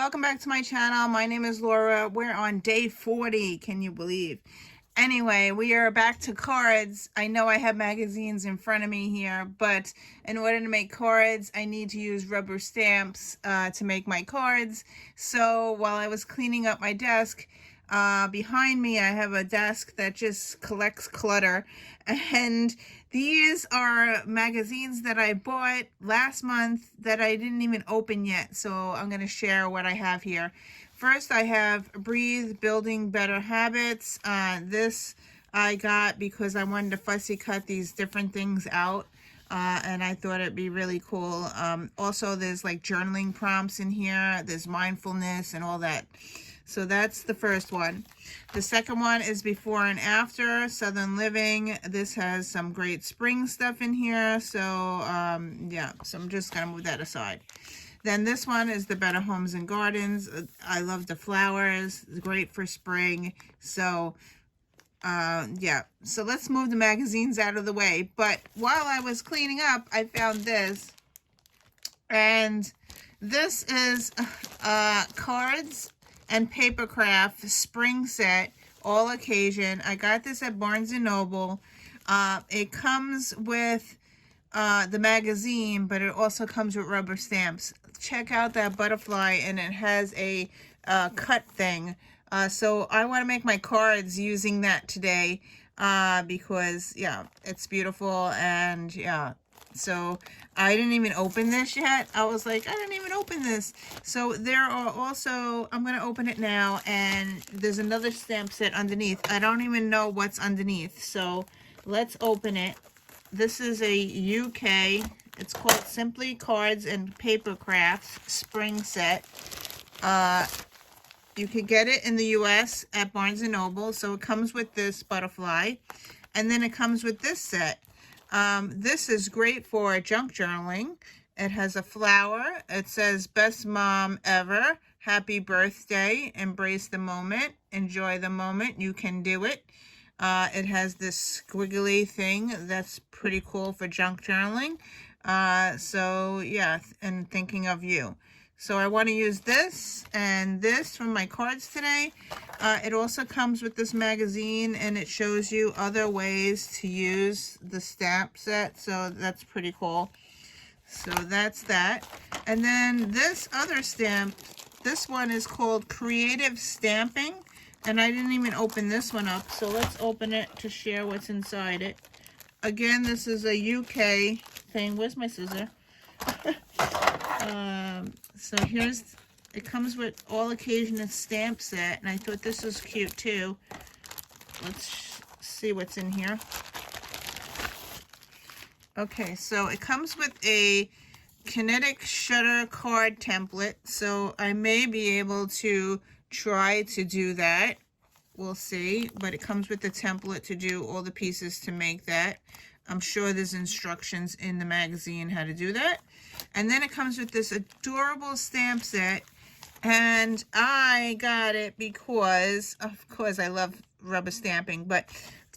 welcome back to my channel. My name is Laura. We're on day 40, can you believe? Anyway, we are back to cards. I know I have magazines in front of me here, but in order to make cards, I need to use rubber stamps to make my cards. So while I was cleaning up my desk, behind me I have a desk that just collects clutter, and these are magazines that I bought last month that I didn't even open yet, so I'm going to share what I have here. First, I have Breathe Building Better Habits. This I got because I wanted to fussy cut these different things out, and I thought it'd be really cool. Also, there's like journaling prompts in here. There's mindfulness and all that. So that's the first one. The second one is Before and After Southern Living. This has some great spring stuff in here. So yeah, so I'm just gonna move that aside. Then this one is the Better Homes and Gardens. I love the flowers. It's great for spring. So yeah, so let's move the magazines out of the way. But while I was cleaning up, I found this. And this is cards and paper craft spring set, all occasion. I got this at Barnes & Noble. It comes with the magazine, but it also comes with rubber stamps. Check out that butterfly, and it has a cut thing. So I want to make my cards using that today because, yeah, it's beautiful. And yeah, so I didn't even open this yet. I was like, I didn't even open this. So there are also, I'm going to open it now, and there's another stamp set underneath. I don't even know what's underneath. So let's open it. This is a UK, it's called Simply Cards and Paper Crafts Spring Set. You can get it in the US at Barnes & Noble. So it comes with this butterfly, and then it comes with this set. This is great for junk journaling. It has a flower. It says, Best Mom Ever. Happy birthday. Embrace the moment. Enjoy the moment. You can do it. It has this squiggly thing that's pretty cool for junk journaling. So yeah, and thinking of you. So I want to use this and this for my cards today. It also comes with this magazine, and it shows you other ways to use the stamp set. So that's pretty cool. So that's that. And then this other stamp, this one is called Creative Stamping. And I didn't even open this one up. So let's open it to share what's inside it. Again, this is a UK thing. Where's my scissor? So here's, it comes with all occasion stamp set, and I thought this was cute too. Let's see what's in here. Okay, so it comes with a kinetic shutter card template, so I may be able to try to do that. We'll see, but it comes with the template to do all the pieces to make that. I'm sure there's instructions in the magazine how to do that. And then it comes with this adorable stamp set, and I got it because, of course, I love rubber stamping. But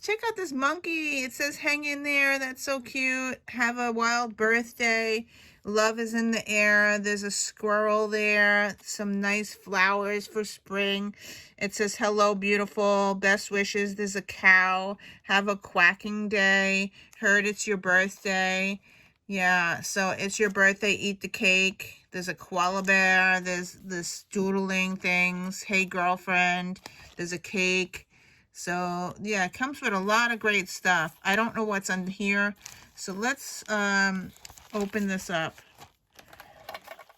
check out this monkey. It says, hang in there. That's so cute. Have a wild birthday. Love is in the air. There's a squirrel there. Some nice flowers for spring. It says, hello, beautiful. Best wishes. There's a cow. Have a quacking day. Heard it's your birthday. Yeah, so it's your birthday. Eat the cake. There's a koala bear. There's this doodling things. Hey, girlfriend. There's a cake. So, yeah, it comes with a lot of great stuff. I don't know what's under here. So let's open this up.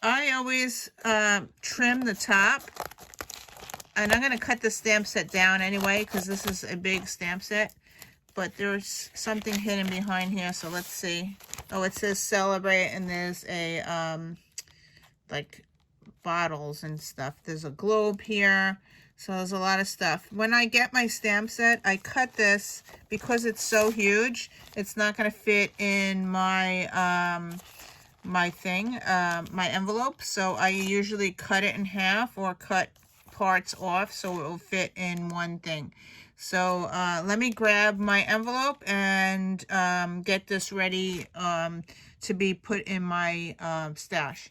I always trim the top, and I'm going to cut the stamp set down anyway because this is a big stamp set, but there's something hidden behind here, so let's see. Oh, it says celebrate, and there's a like bottles and stuff. There's a globe here, so there's a lot of stuff. When I get my stamp set, I cut this because it's so huge. It's not going to fit in my my envelope, so I usually cut it in half or cut parts off so it will fit in one thing. So let me grab my envelope and get this ready to be put in my stash.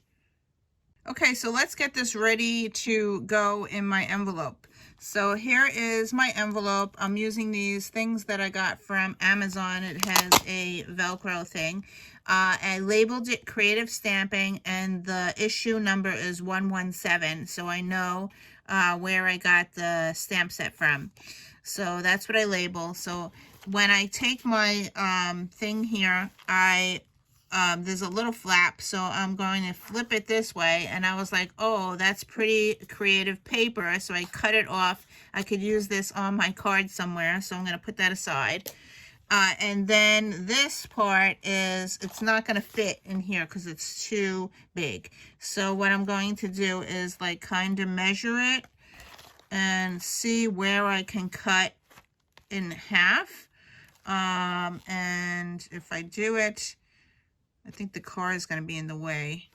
Okay, so let's get this ready to go in my envelope. So here is my envelope. I'm using these things that I got from Amazon. It has a Velcro thing. I labeled it Creative Stamping, and the issue number is 117, so I know where I got the stamp set from. So that's what I label. So when I take my thing here, there's a little flap, so I'm going to flip it this way, and I was like, oh, that's pretty creative paper, so I cut it off. I could use this on my card somewhere, so I'm going to put that aside. And then this part it's not going to fit in here because it's too big. So what I'm going to do is like kind of measure it and see where I can cut in half. And if I do it, I think the car is going to be in the way.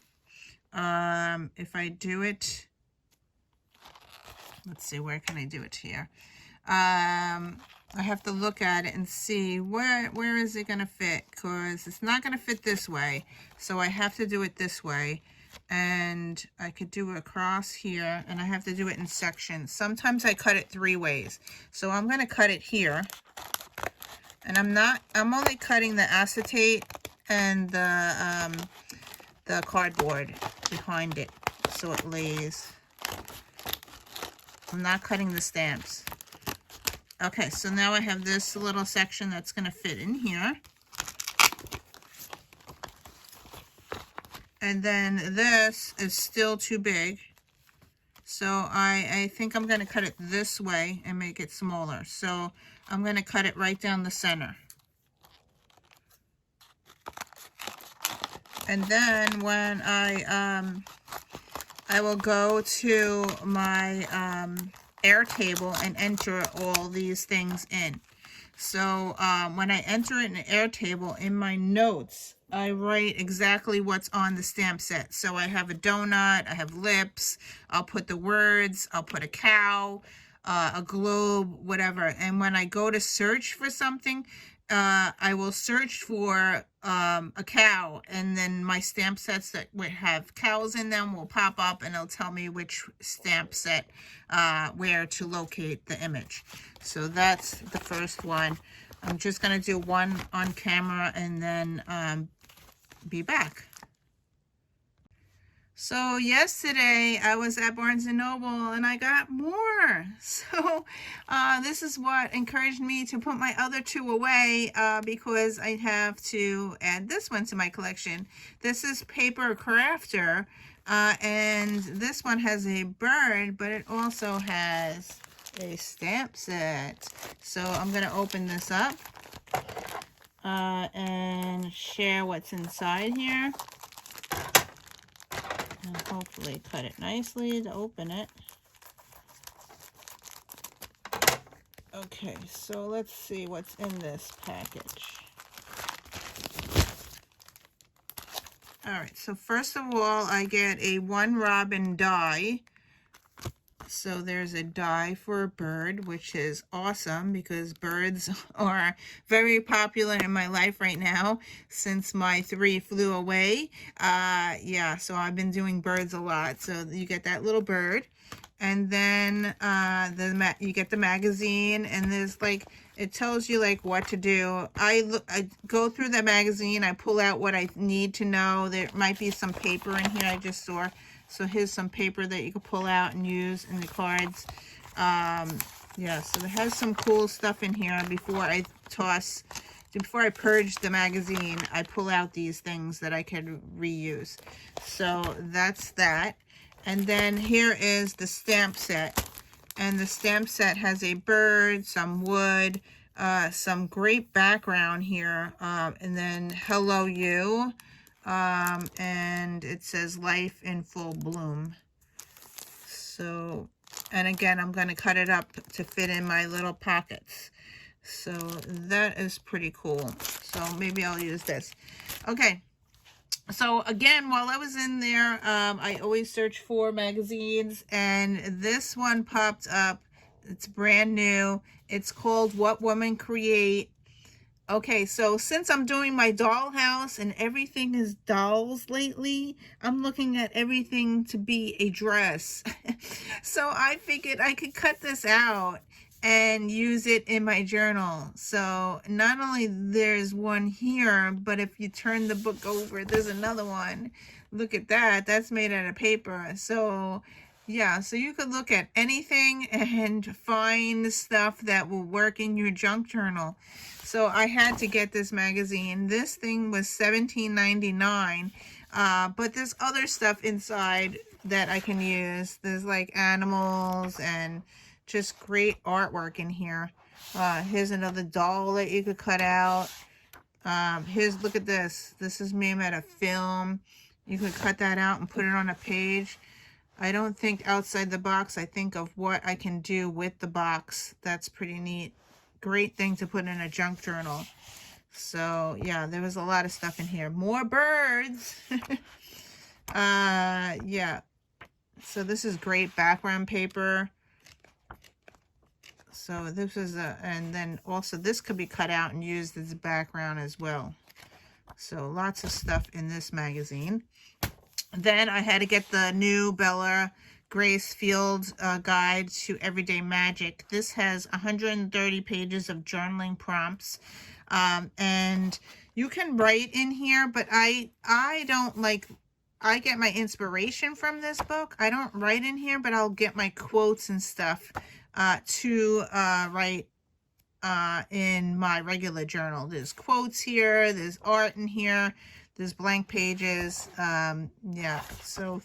If I do it, let's see, where can I do it here? I have to look at it and see where is it going to fit, because it's not going to fit this way. So I have to do it this way. And I could do it across here, and I have to do it in sections. Sometimes I cut it 3 ways. So I'm going to cut it here. And I'm only cutting the acetate and the cardboard behind it so it lays. I'm not cutting the stamps. Okay, so now I have this little section that's going to fit in here. And then this is still too big. So I think I'm going to cut it this way and make it smaller. So I'm going to cut it right down the center. And then when I will go to my Airtable and enter all these things in. So when I enter it in Airtable, in my notes, I write exactly what's on the stamp set. So I have a donut, I have lips, I'll put the words, I'll put a cow, a globe, whatever. And when I go to search for something, I will search for a cow, and then my stamp sets that would have cows in them will pop up, and it'll tell me which stamp set, where to locate the image. So that's the first one. I'm just going to do one on camera and then be back. So yesterday I was at Barnes & Noble and I got more. So this is what encouraged me to put my other 2 away because I have to add this one to my collection. This is Paper Crafter, and this one has a bird, but it also has a stamp set. So I'm going to open this up and share what's inside here. And hopefully cut it nicely to open it. Okay, so let's see what's in this package. Alright, so first of all, I get a 1 Robin die. So there's a die for a bird, which is awesome because birds are very popular in my life right now since my 3 flew away. Yeah, so I've been doing birds a lot. So you get that little bird, and then you get the magazine, and there's like, it tells you like what to do. I go through the magazine, I pull out what I need to know. There might be some paper in here I just saw. So here's some paper that you can pull out and use in the cards. Yeah, so it has some cool stuff in here. Before I purge the magazine, I pull out these things that I can reuse. So that's that. And then here is the stamp set. And the stamp set has a bird, some wood, some great background here, and then hello you. And it says life in full bloom. So, and again, I'm going to cut it up to fit in my little pockets. So that is pretty cool. So maybe I'll use this. Okay. So again, while I was in there, I always search for magazines, and this one popped up. It's brand new. It's called What Women Create. Okay, so since I'm doing my dollhouse and everything is dolls lately, I'm looking at everything to be a dress. So I figured I could cut this out and use it in my journal. So not only there's one here, but if you turn the book over, there's another one. Look at that. That's made out of paper. So yeah, so you could look at anything and find stuff that will work in your junk journal. So I had to get this magazine. This thing was $17.99, but there's other stuff inside that I can use. There's like animals and just great artwork in here. Here's another doll that you could cut out. Here's, look at this. This is made out of film. You could cut that out and put it on a page. I don't think outside the box. I think of what I can do with the box. That's pretty neat. Great thing to put in a junk journal. So yeah, there was a lot of stuff in here. More birds. Yeah. So this is great background paper. So this is and then also this could be cut out and used as a background as well. So lots of stuff in this magazine. Then I had to get the new Bella Grace Field Guide to Everyday Magic. This has 130 pages of journaling prompts. And you can write in here, but I don't like, I get my inspiration from this book. I don't write in here, but I'll get my quotes and stuff to write in my regular journal. There's quotes here, there's art in here, there's blank pages. Yeah, so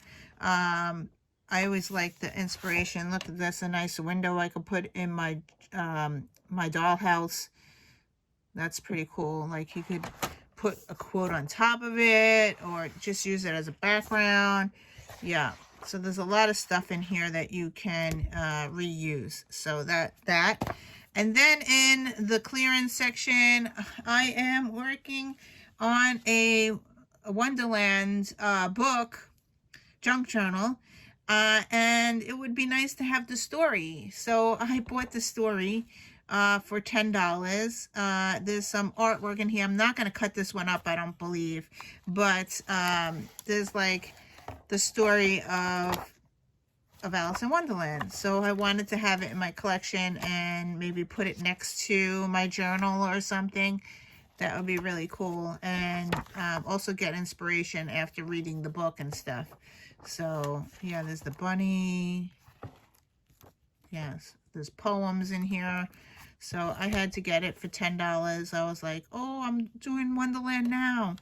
I always like the inspiration. Look, that's a nice window I could put in my my dollhouse. That's pretty cool. Like you could put a quote on top of it or just use it as a background. Yeah, so there's a lot of stuff in here that you can reuse. So that. And then in the clearance section, I am working on a Wonderland book, junk journal, and it would be nice to have the story. So I bought the story for $10. There's some artwork in here. I'm not going to cut this one up, I don't believe, but there's like the story of Alice in Wonderland. So I wanted to have it in my collection and maybe put it next to my journal or something. That would be really cool. And also get inspiration after reading the book and stuff. So yeah, there's the bunny. Yes, there's poems in here. So I had to get it for $10. I was like, oh, I'm doing Wonderland now.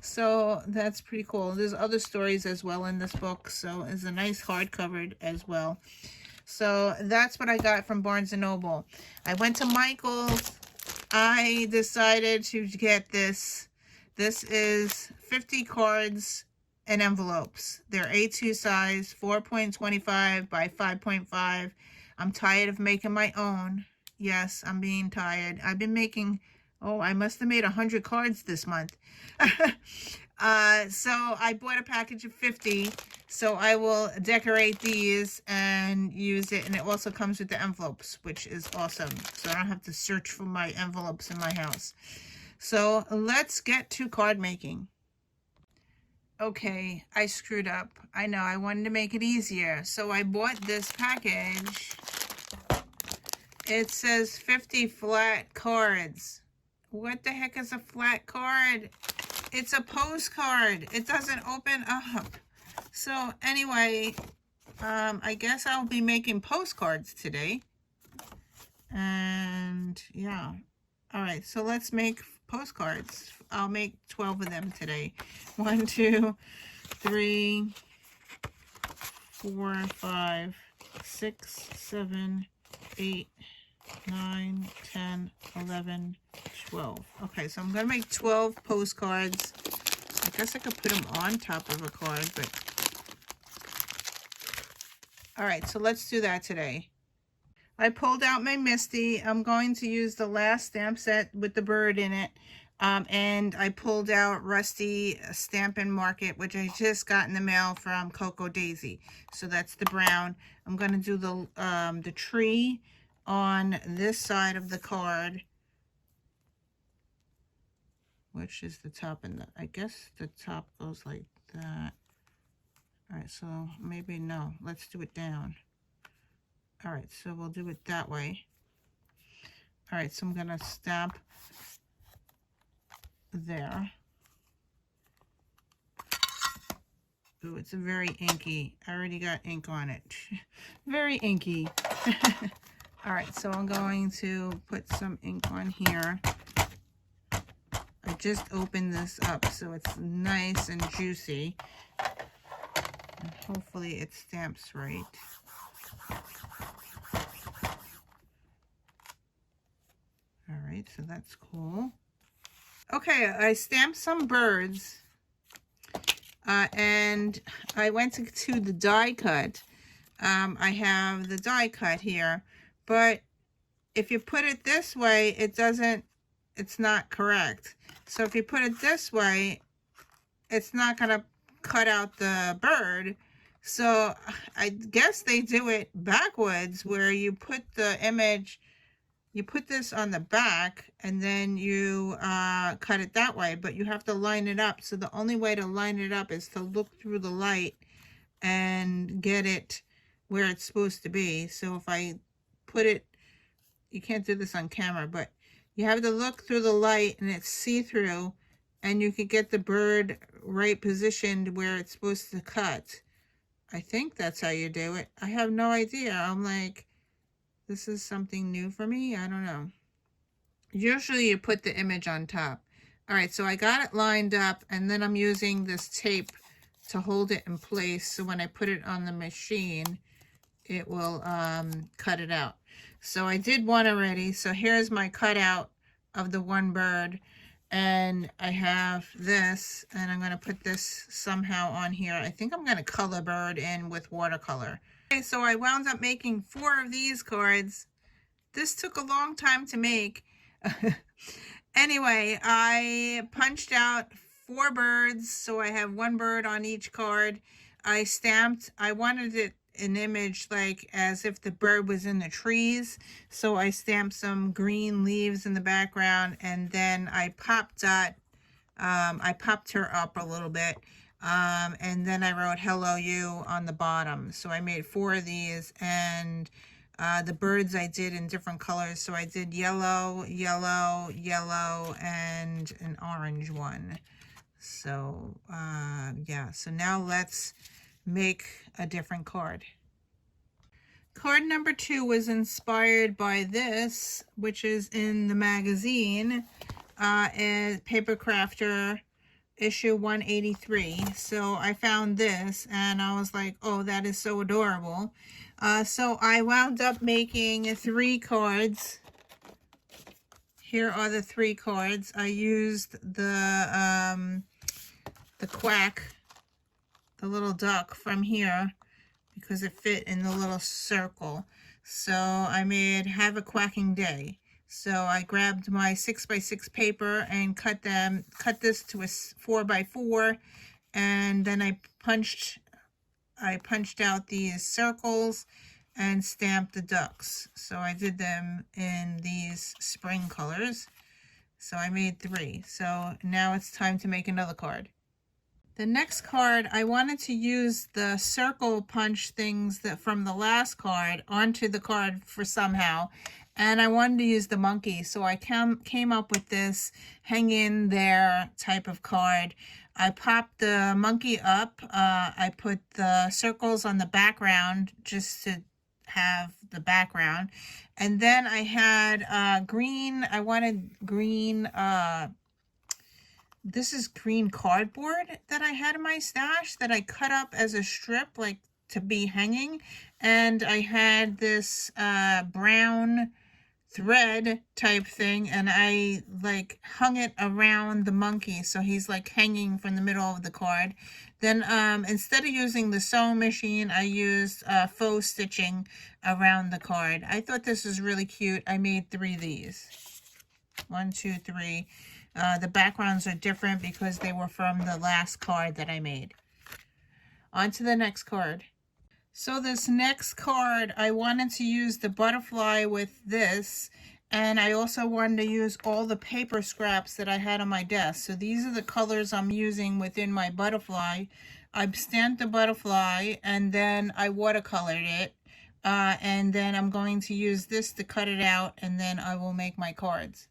So that's pretty cool. There's other stories as well in this book. So it's a nice hardcover as well. So that's what I got from Barnes & Noble. I went to Michael's. I decided to get this. This is 50 cards and envelopes. They're A2 size, 4.25 by 5.5. I'm tired of making my own. Yes, I'm being tired. I've been making, oh, I must have made 100 cards this month. So I bought a package of 50. So I will decorate these and use it. And it also comes with the envelopes, which is awesome. So I don't have to search for my envelopes in my house. So let's get to card making. Okay, I screwed up. I know, I wanted to make it easier. So I bought this package. It says 50 flat cards. What the heck is a flat card? It's a postcard. It doesn't open up. So anyway, I guess I'll be making postcards today. And yeah. All right, so let's make postcards. I'll make 12 of them today. 1, 2, 3, 4, 5, 6, 7, 8, 9, 10, 11, 12. Okay, so I'm going to make 12 postcards. I guess I could put them on top of a card, but... All right, so let's do that today. I pulled out my Misty. I'm going to use the last stamp set with the bird in it. And I pulled out Rusty Stampin' Market, which I just got in the mail from Coco Daisy. So that's the brown. I'm going to do the tree on this side of the card. which is the top, and I guess the top goes like that. All right, so maybe no, let's do it down. All right, so we'll do it that way. All right, so I'm gonna stamp there. Ooh, it's a very inky. I already got ink on it. Very inky. All right, so I'm going to put some ink on here. I just opened this up so it's nice and juicy. And hopefully it stamps right. All right, so that's cool. Okay, I stamped some birds. And I went to the die cut. I have the die cut here, but if you put it this way, it's not correct. So if you put it this way, it's not gonna cut out the bird. So I guess they do it backwards, where you put the image, you put this on the back and then you cut it that way, but you have to line it up. So the only way to line it up is to look through the light and get it where it's supposed to be. So if I put it, you can't do this on camera, but you have to look through the light and it's see-through, and you could get the bird right positioned where it's supposed to cut. I think that's how you do it. I have no idea. I'm like, this is something new for me. I don't know. Usually you put the image on top. All right, so I got it lined up, and then I'm using this tape to hold it in place. So when I put it on the machine, it will cut it out. So I did one already. So here's my cutout of the one bird. And I have this, and I'm going to put this somehow on here. I think I'm going to color bird in with watercolor. Okay, so I wound up making 4 of these cards. This took a long time to make. Anyway, I punched out 4 birds, so I have 1 bird on each card. I stamped, I wanted it an image like as if the bird was in the trees, so I stamped some green leaves in the background, and then I popped her up a little bit, and then I wrote hello you on the bottom. So I made 4 of these, and the birds I did in different colors. So I did yellow, yellow, yellow, and an orange one. So yeah, so now let's make a different card. Card number 2 was inspired by this, which is in the magazine, is Paper Crafter issue 183. So I found this and I was like, oh, that is so adorable. So I wound up making 3 cards. Here are the 3 cards. I used the quack, the little duck from here, because it fit in the little circle. So I made Have a Quacking Day. So I grabbed my 6x6 paper and cut this to a 4x4, and then I punched out these circles and stamped the ducks. So I did them in these spring colors. So I made 3. So now it's time to make another card. The next card, I wanted to use the circle punch things that from the last card onto the card for somehow. And I wanted to use the monkey. So I came up with this hang in there type of card. I popped the monkey up. I put the circles on the background just to have the background. And then I had green, I wanted green, this is green cardboard that I had in my stash that I cut up as a strip, like to be hanging. And I had this brown thread type thing, and I like hung it around the monkey, so he's like hanging from the middle of the card. Then instead of using the sewing machine, I used faux stitching around the card. I thought this was really cute. I made 3 of these. 1, 2, 3. The backgrounds are different because they were from the last card that I made. On to the next card. So this next card, I wanted to use the butterfly with this, And I also wanted to use all the paper scraps that I had on my desk. So these are the colors I'm using within my butterfly. I stamped the butterfly and then I watercolored it. And then I'm going to use this to cut it out, and then I will make my cards.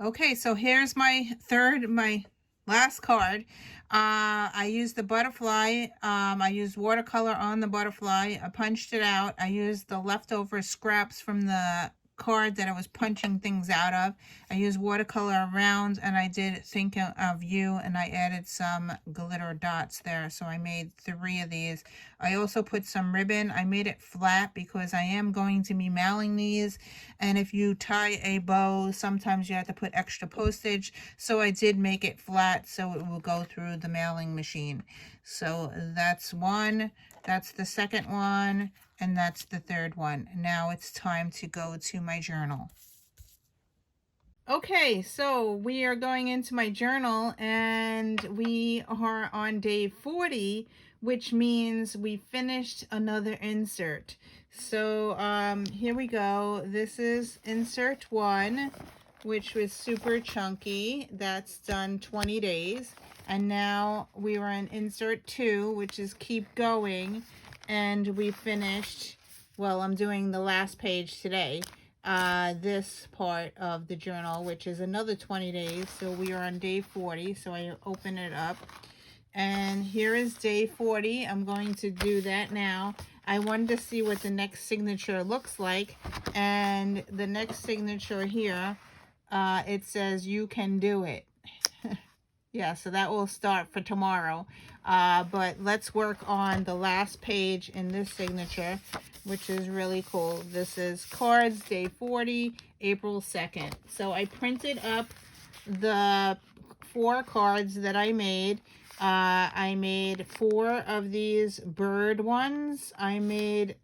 Okay, so here's my last card. I used the butterfly. I used watercolor on the butterfly. I punched it out. I used the leftover scraps from the card that I was punching things out of. I used watercolor around, and I did think of you, and I added some glitter dots there. So I made 3 of these. I also put some ribbon. I made it flat because I am going to be mailing these, and if you tie a bow, sometimes you have to put extra postage. So I did make it flat so it will go through the mailing machine. So that's one, that's the second one, and that's the third one. Now it's time to go to my journal. Okay, so we are going into my journal, and we are on day 40, which means we finished another insert. So here we go. This is insert 1, which was super chunky. That's done 20 days. And now we are in insert 2, which is keep going. And we finished, well, I'm doing the last page today. This part of the journal, which is another 20 days. So we are on day 40. So I open it up. And here is day 40. I'm going to do that now. I wanted to see what the next signature looks like. And the next signature here, it says, "You can do it." Yeah, so that will start for tomorrow. But let's work on the last page in this signature, which is really cool. This is cards, day 40, April 2nd. So I printed up the 4 cards that I made. I made 4 of these bird ones. I made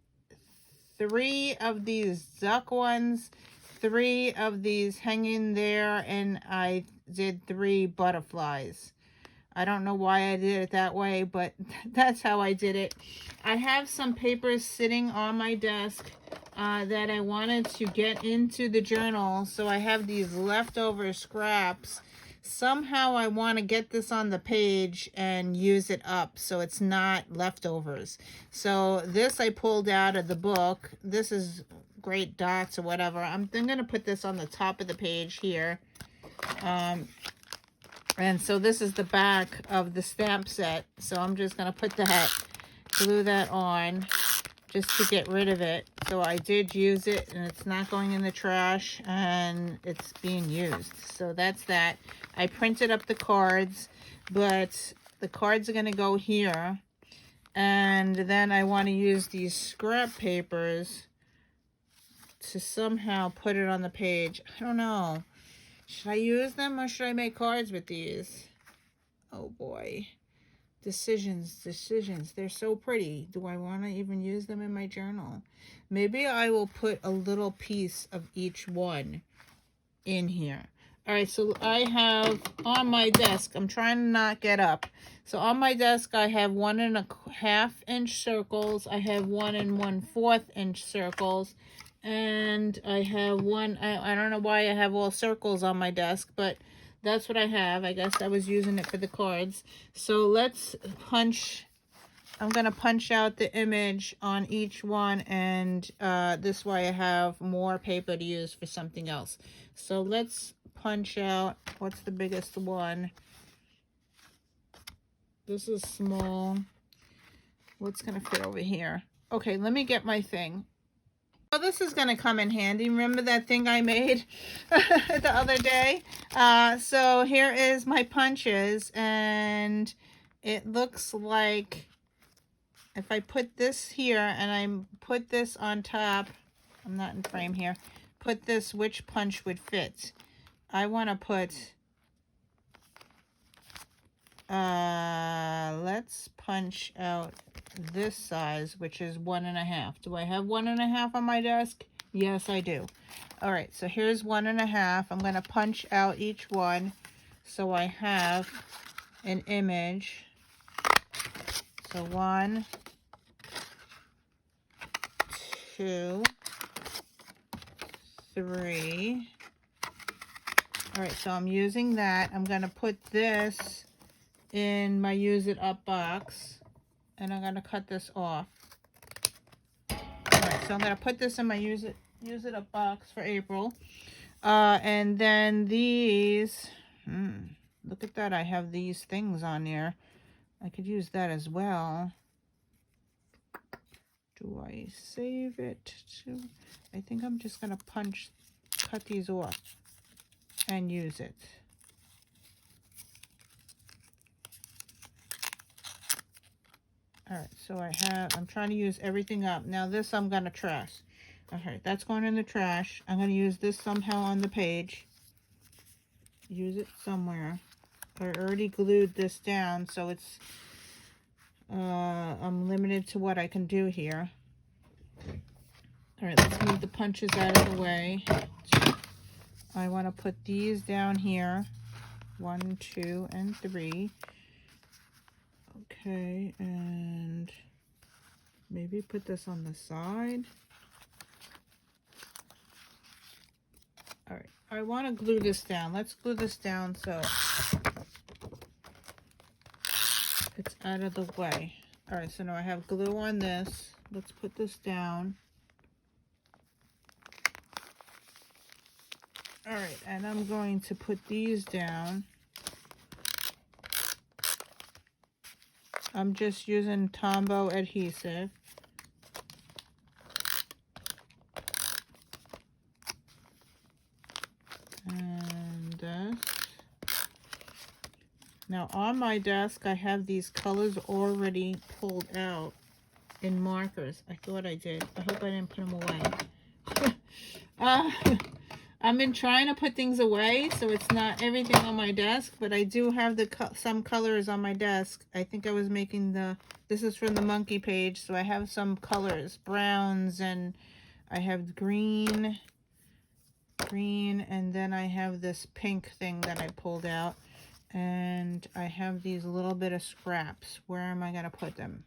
3 of these duck ones, 3 of these hanging there, and I did 3 butterflies. I don't know why I did it that way, but that's how I did it. I have some papers sitting on my desk that I wanted to get into the journal, so I have these leftover scraps. Somehow I want to get this on the page and use it up so it's not leftovers. So this I pulled out of the book. This is Great Dots or whatever. I'm going to put this on the top of the page here. And so this is the back of the stamp set. So I'm just going to put that, glue that on just to get rid of it. So I did use it, and it's not going in the trash, and it's being used. So that's that. I printed up the cards, but the cards are going to go here. And then I want to use these scrap papers to somehow put it on the page. I don't know. Should I use them or should I make cards with these? Oh boy. Decisions. They're so pretty. Do I want to even use them in my journal? Maybe I will put a little piece of each one in here. All right, so I have on my desk, I'm trying to not get up. So on my desk, I have 1 1/2 inch circles. I have 1 1/4 inch circles. And I have one, I don't know why I have all circles on my desk, but that's what I have. I guess I was using it for the cards. So let's punch, I'm going to punch out the image on each one, and this way I have more paper to use for something else. So let's punch out, what's the biggest one? This is small. What's going to fit over here? Okay, let me get my thing. Oh, this is going to come in handy. Remember that thing I made the other day? So here is my punches, and it looks like if I put this here and I put this on top, I'm not in frame here, put this, which punch would fit? I want to put, let's punch out this size, which is 1 1/2. Do I have 1 1/2 on my desk? Yes, I do. All right, so here's 1 1/2. I'm going to punch out each one so I have an image. So 1, 2, 3. All right, so I'm using that. I'm going to put this in my use it up box, and I'm going to cut this off. All right, so I'm going to put this in my use it up box for April. And then these, look at that. I have these things on there. I could use that as well. Do I save it to? I think I'm just going to cut these off and use it. All right, so I'm trying to use everything up. Now this I'm going to trash. All right, that's going in the trash. I'm going to use this somehow on the page. Use it somewhere. I already glued this down, so it's, I'm limited to what I can do here. All right, let's move the punches out of the way. I want to put these down here. 1, 2, and 3. Okay, and maybe put this on the side. All right, I want to glue this down. Let's glue this down so it's out of the way. All right, so now I have glue on this. Let's put this down. All right, and I'm going to put these down. I'm just using Tombow adhesive. And this. Now on my desk, I have these colors already pulled out in markers. I thought I did. I hope I didn't put them away. I've been trying to put things away so it's not everything on my desk, but I do have some colors on my desk. I think I was making this is from the monkey page, so I have some colors, browns, and I have green, and then I have this pink thing that I pulled out, and I have these little bit of scraps. Where am I going to put them?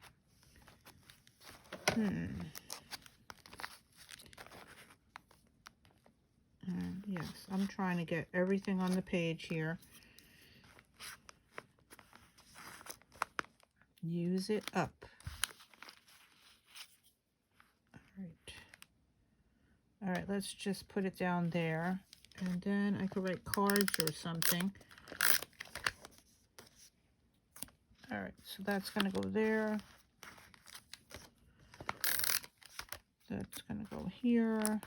Yes, I'm trying to get everything on the page here. Use it up. All right, let's just put it down there. And then I could write cards or something. All right, so that's going to go there. That's going to go here.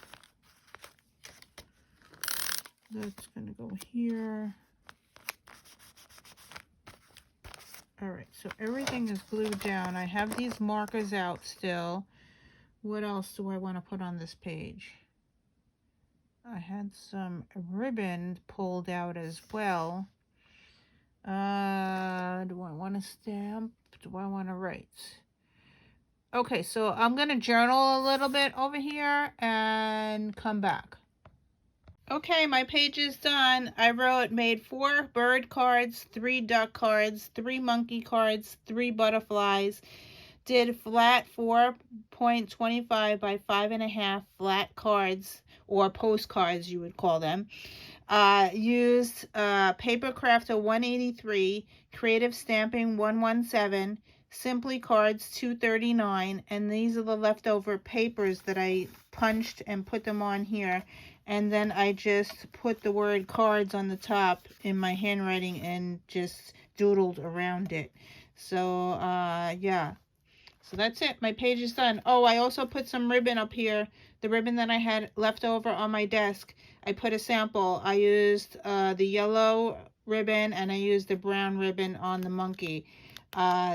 That's going to go here. All right, so everything is glued down. I have these markers out still. What else do I want to put on this page? I had some ribbon pulled out as well. Do I want to stamp? Do I want to write? Okay, so I'm going to journal a little bit over here and come back. Okay, my page is done. I made 4 bird cards, 3 duck cards, 3 monkey cards, 3 butterflies. Did flat 4.25 by 5.5 flat cards, or postcards you would call them. Used Paper Crafter 183, Creative Stamping 117, Simply Cards 239, and these are the leftover papers that I punched and put them on here. And then I just put the word cards on the top in my handwriting and just doodled around it. So, yeah. So that's it. My page is done. Oh, I also put some ribbon up here. The ribbon that I had left over on my desk. I put a sample. I used the yellow ribbon and I used the brown ribbon on the monkey.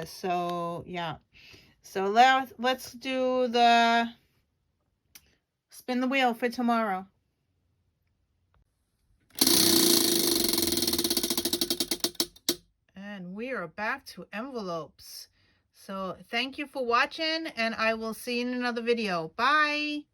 So, yeah. So let's do the spin the wheel for tomorrow. And we are back to envelopes. So thank you for watching, and I will see you in another video. Bye.